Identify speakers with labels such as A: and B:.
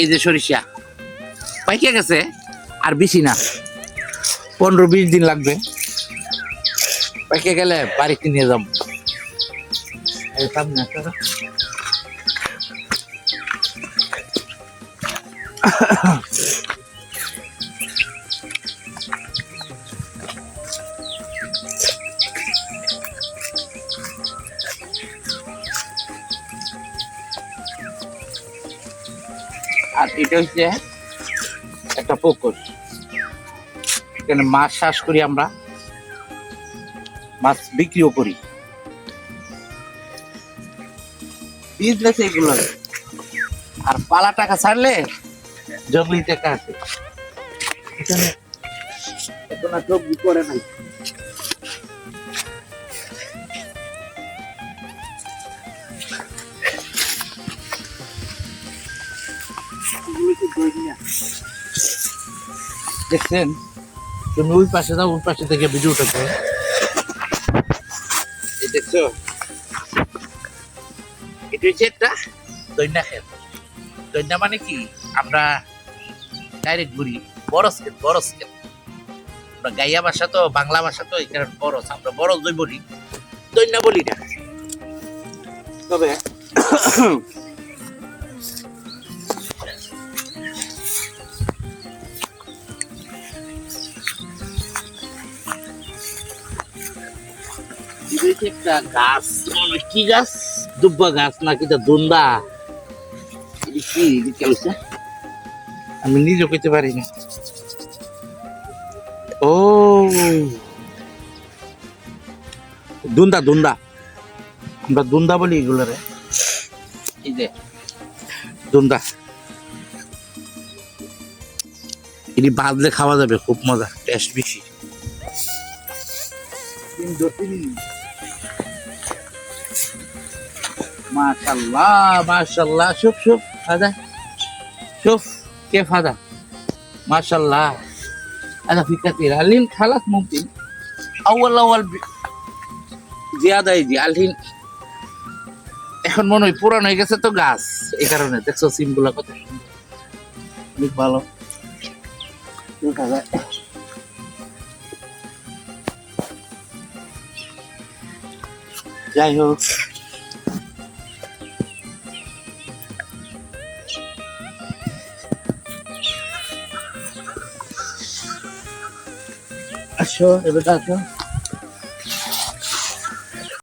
A: এই যে সরিষা পাইকে গেছে, আর বেশি না, 15-20 দিন লাগবে। পাইকে গেলে বাড়িতে নিয়ে যাবো। আর এটা হচ্ছে একটা পুকুর, এখানে মাছ চাষ করি আমরা, মাছ বিক্রিও করি, বিজনেস এগুলো। আর পালা টাকা ছাড়লে জঙ্গলি টাকা আছে, এখানে এখন আর জঙ্গলি করে নাই। দেখছেন, তুমি ওই পাশে যাও, ওই পাশে থেকে ভিডিওটা করে দেখছো। এটা হচ্ছে একটা দৈন্যা ক্ষেত। দৈন্যা মানে কি, আমরা ডাইরেক্ট বলি বরস ক্ষেত, বরস ক্ষেত। আমরা গাইয়া ভাষা তো, বাংলা ভাষা তো, এখানে বরস, আমরা বরস দই বলি, দৈন্যা বলি না। তবে একটা গাছ, কি গাছ, দুব্বা গাছ নাকি দুন্দা, কি আমি নিজে কইতে পারি না। ও দুন্দা, দুন্দা, আমরা দুন্দা বলি এগুলোরে। এই যে দুন্দা, এটি বাদলে খাওয়া যাবে, খুব মজা, টেস্ট বেশি। মাশাআল্লাহ মাশাআল্লাহ, شوف شوف هذا، شوف كيف هذا، ما شاء الله. هذا في كثير الحين، خلاص ممكن اول زياده يجي الحين। এখন মনে হয় পুরানো হয়ে গেছে তো গাছ, এই কারণে দেখছো সিমগুলো কত সুন্দর, অনেক ভালো দেখা যায়। যাই হোক, আসো এবার আসো।